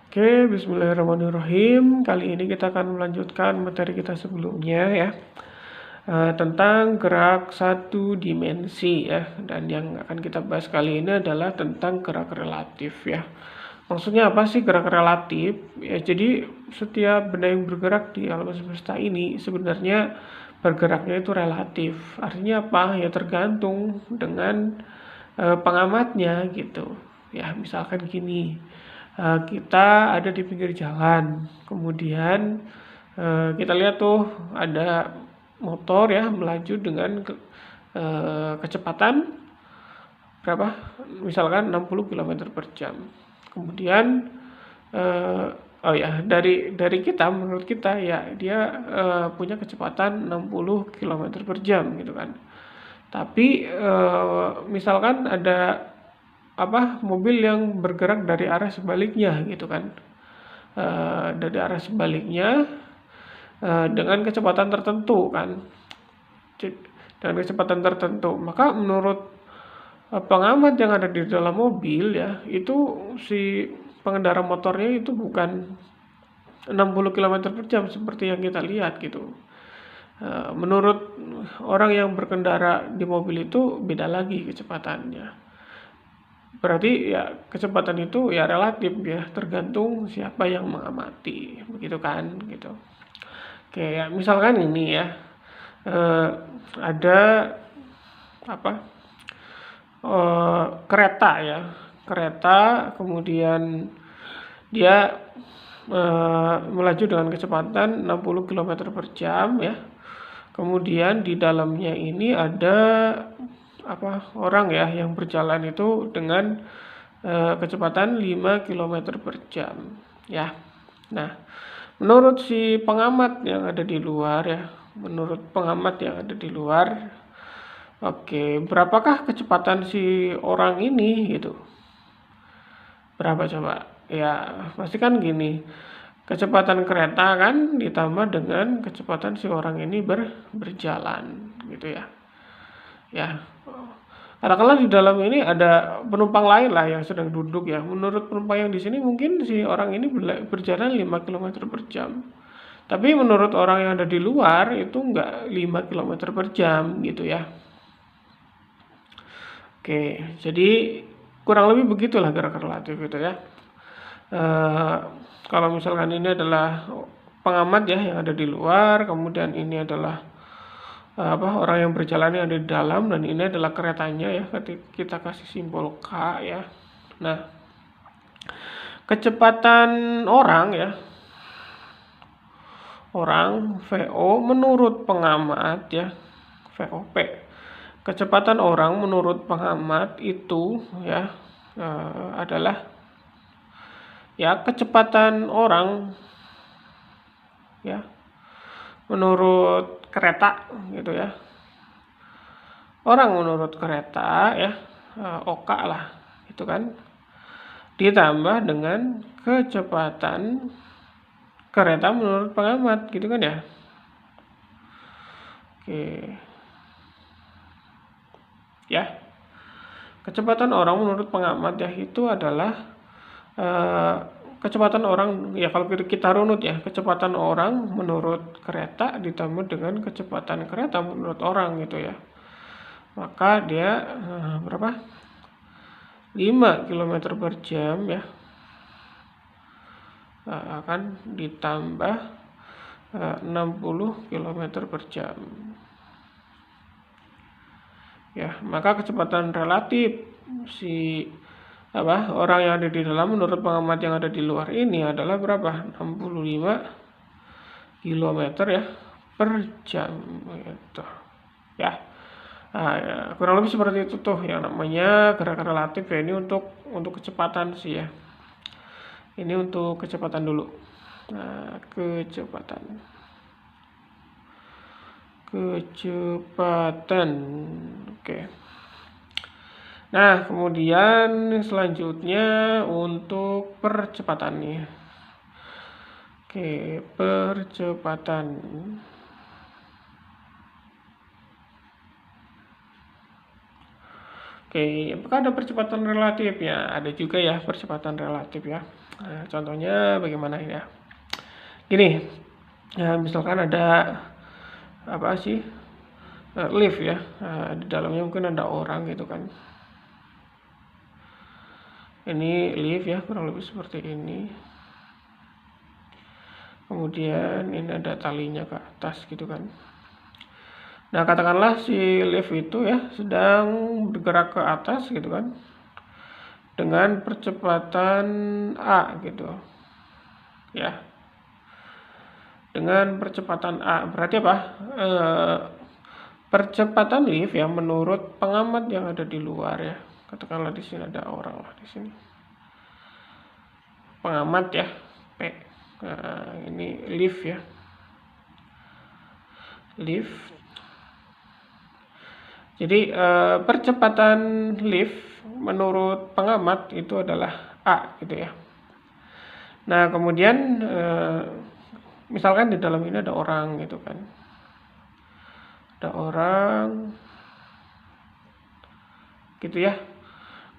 Oke, bismillahirrahmanirrahim. Kali ini kita akan melanjutkan materi kita sebelumnya ya, tentang gerak satu dimensi ya. Dan yang akan kita bahas kali ini adalah tentang gerak relatif ya. Maksudnya apa sih gerak relatif? Ya, jadi setiap benda yang bergerak di alam semesta ini sebenarnya bergeraknya itu relatif. Artinya apa? Ya tergantung dengan pengamatnya gitu. Ya, misalkan gini. Kita ada di pinggir jalan, kemudian kita lihat tuh ada motor ya melaju dengan kecepatan berapa? Misalkan 60 km per jam. Kemudian oh ya dari kita menurut kita ya dia punya kecepatan 60 km per jam gitu kan. Tapi misalkan ada mobil yang bergerak dari arah sebaliknya gitu kan, dari arah sebaliknya dengan kecepatan tertentu kan, dengan kecepatan tertentu, maka menurut pengamat yang ada di dalam mobil ya itu si pengendara motornya itu bukan 60 km per jam seperti yang kita lihat gitu. Menurut orang yang berkendara di mobil itu beda lagi kecepatannya. Berarti ya kecepatan itu ya relatif ya, tergantung siapa yang mengamati, begitu kan gitu. Oke, ya misalkan ini ya, ada apa, kereta ya, kereta kemudian dia melaju dengan kecepatan 60 km per jam ya. Kemudian di dalamnya ini ada orang ya yang berjalan itu dengan kecepatan 5 km per jam ya. Nah, menurut si pengamat yang ada di luar ya, menurut pengamat yang ada di luar, oke, berapakah kecepatan si orang ini gitu? Berapa coba? Ya, pasti kan gini. Kecepatan kereta kan ditambah dengan kecepatan si orang ini berjalan gitu ya. Ya, katakanlah di dalam ini ada penumpang lain lah yang sedang duduk ya. Menurut penumpang yang di sini mungkin si orang ini berjalan 5 km per jam. Tapi menurut orang yang ada di luar itu enggak 5 km per jam gitu ya. Oke, jadi kurang lebih begitulah gerak relatif itu ya. Kalau misalkan ini adalah pengamat ya yang ada di luar, kemudian ini adalah orang yang berjalan yang ada di dalam, dan ini adalah keretanya ya, ketika kita kasih simbol K ya. Nah, kecepatan orang VO menurut pengamat ya, VOP, kecepatan orang menurut pengamat itu ya adalah ya kecepatan orang ya menurut kereta gitu ya. Orang menurut kereta ya, OK lah gitu kan, ditambah dengan kecepatan kereta menurut pengamat gitu kan ya. Oke ya, kecepatan orang menurut pengamat ya itu adalah kecepatan orang ya, kalau kita runut ya, kecepatan orang menurut kereta ditambah dengan kecepatan kereta menurut orang gitu ya, maka dia berapa, 5 km per jam ya, akan ditambah 60 km per jam ya. Maka kecepatan relatif si orang yang ada di dalam menurut pengamat yang ada di luar ini adalah berapa, 65 km ya per jam gitu ya. Ya, kurang lebih seperti itu tuh yang namanya gerakan relatif ya. Ini untuk kecepatan sih ya, ini untuk kecepatan dulu. Nah, kecepatan oke. Nah, kemudian selanjutnya untuk percepatan nih. Oke, percepatan. Oke, apakah ada percepatan relatif? Ya, ada juga ya percepatan relatif ya. Nah, contohnya bagaimana ya? Gini, ya, misalkan ada apa sih lift ya, di dalamnya mungkin ada orang gitu kan. Ini lift ya, kurang lebih seperti ini. Kemudian ini ada talinya ke atas gitu kan. Nah, katakanlah si lift itu ya sedang bergerak ke atas gitu kan, dengan percepatan A gitu ya, dengan percepatan A. Berarti apa? Percepatan lift ya menurut pengamat yang ada di luar ya. Katakanlah di sini ada orang lah di sini. Pengamat ya, P. Nah, ini lift ya. Lift. Jadi percepatan lift menurut pengamat itu adalah A gitu ya. Nah, kemudian misalkan di dalam ini ada orang gitu kan. Ada orang gitu ya.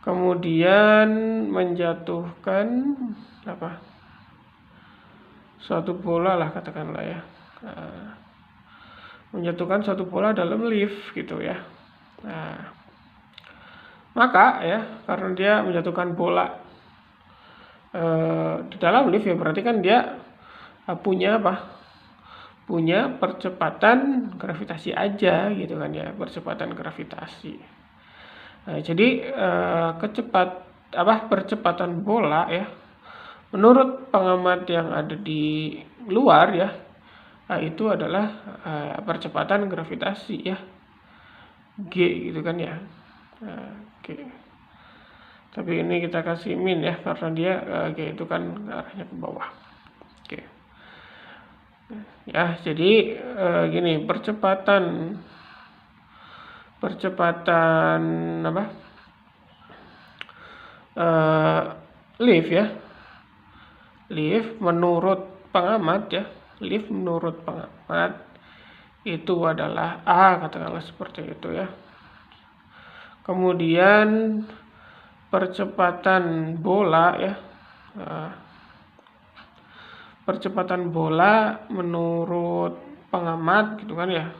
Kemudian menjatuhkan apa? Suatu bola lah katakanlah ya. Menjatuhkan suatu bola dalam lift gitu ya. Nah, maka ya karena dia menjatuhkan bola di dalam lift ya berarti kan dia punya apa? Punya percepatan gravitasi aja gitu kan ya, percepatan gravitasi. Nah, jadi percepatan bola ya menurut pengamat yang ada di luar ya, itu adalah percepatan gravitasi ya, G gitu kan ya. G. Tapi ini kita kasih min ya karena dia G itu kan arahnya ke bawah. Oke. Ya, jadi gini, percepatan apa? Lift ya. Lift menurut pengamat ya, lift menurut pengamat itu adalah A, katakanlah seperti itu ya. Kemudian percepatan bola ya, percepatan bola menurut pengamat gitu kan ya,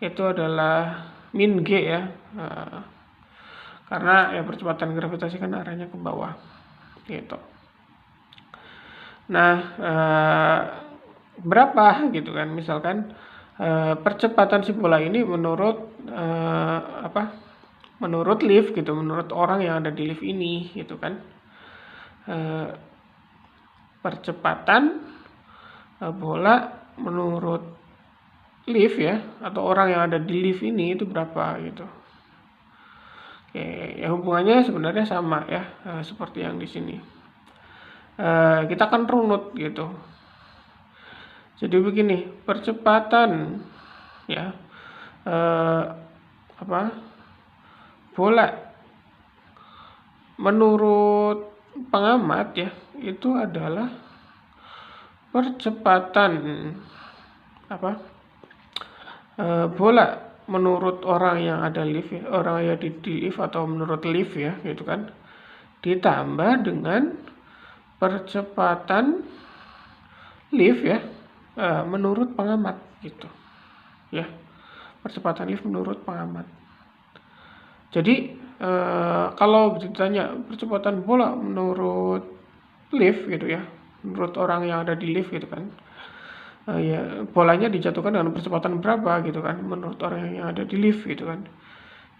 itu adalah min G ya, karena ya percepatan gravitasi kan arahnya ke bawah gitu. Nah, berapa gitu kan, misalkan percepatan si bola ini menurut menurut lift gitu, menurut orang yang ada di lift ini gitu kan, percepatan bola menurut lift ya, atau orang yang ada di lift ini itu berapa gitu. Oke, ya hubungannya sebenarnya sama ya, seperti yang di sini. Kita akan runut gitu. Jadi begini, percepatan ya bola menurut pengamat ya itu adalah percepatan bola menurut orang yang ada lift ya, orang yang di lift atau menurut lift ya gitu kan, ditambah dengan percepatan lift ya menurut pengamat gitu ya, percepatan lift menurut pengamat. Jadi kalau ditanya percepatan bola menurut lift gitu ya, menurut orang yang ada di lift gitu kan, ya bolanya dijatuhkan dengan percepatan berapa gitu kan menurut orang yang ada di lift gitu kan,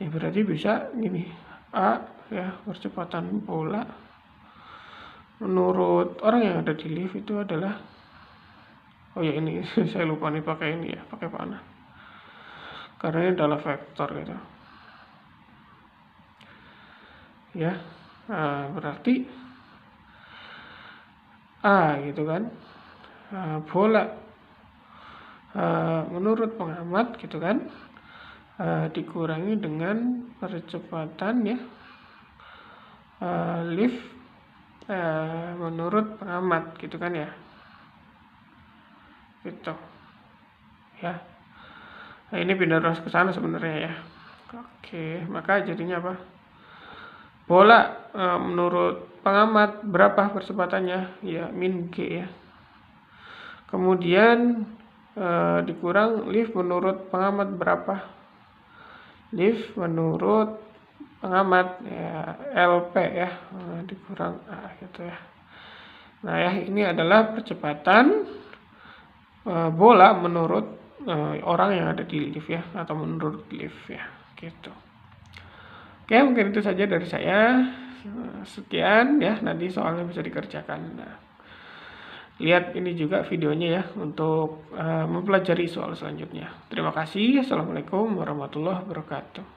ya berarti bisa gini, A ya, percepatan bola menurut orang yang ada di lift itu adalah, oh ya ini saya lupa nih pakai ini ya, pakai panah karena ini adalah vektor gitu ya. Berarti A gitu kan, bola menurut pengamat gitu kan, dikurangi dengan percepatan ya lift menurut pengamat gitu kan ya, gitu ya. Nah, ini pindah terus ke sana sebenarnya ya. Oke, maka jadinya apa? Bola menurut pengamat berapa percepatannya? Ya, min G ya. Kemudian dikurang lift menurut pengamat berapa? Lift menurut pengamat ya LP ya, dikurang A gitu ya. Nah ya, ini adalah percepatan bola menurut orang yang ada di lift ya, atau menurut lift ya, gitu. Oke, mungkin itu saja dari saya. Sekian ya, nanti soalnya bisa dikerjakan. Nah, lihat ini juga videonya ya untuk mempelajari soal selanjutnya. Terima kasih. Assalamualaikum warahmatullahi wabarakatuh.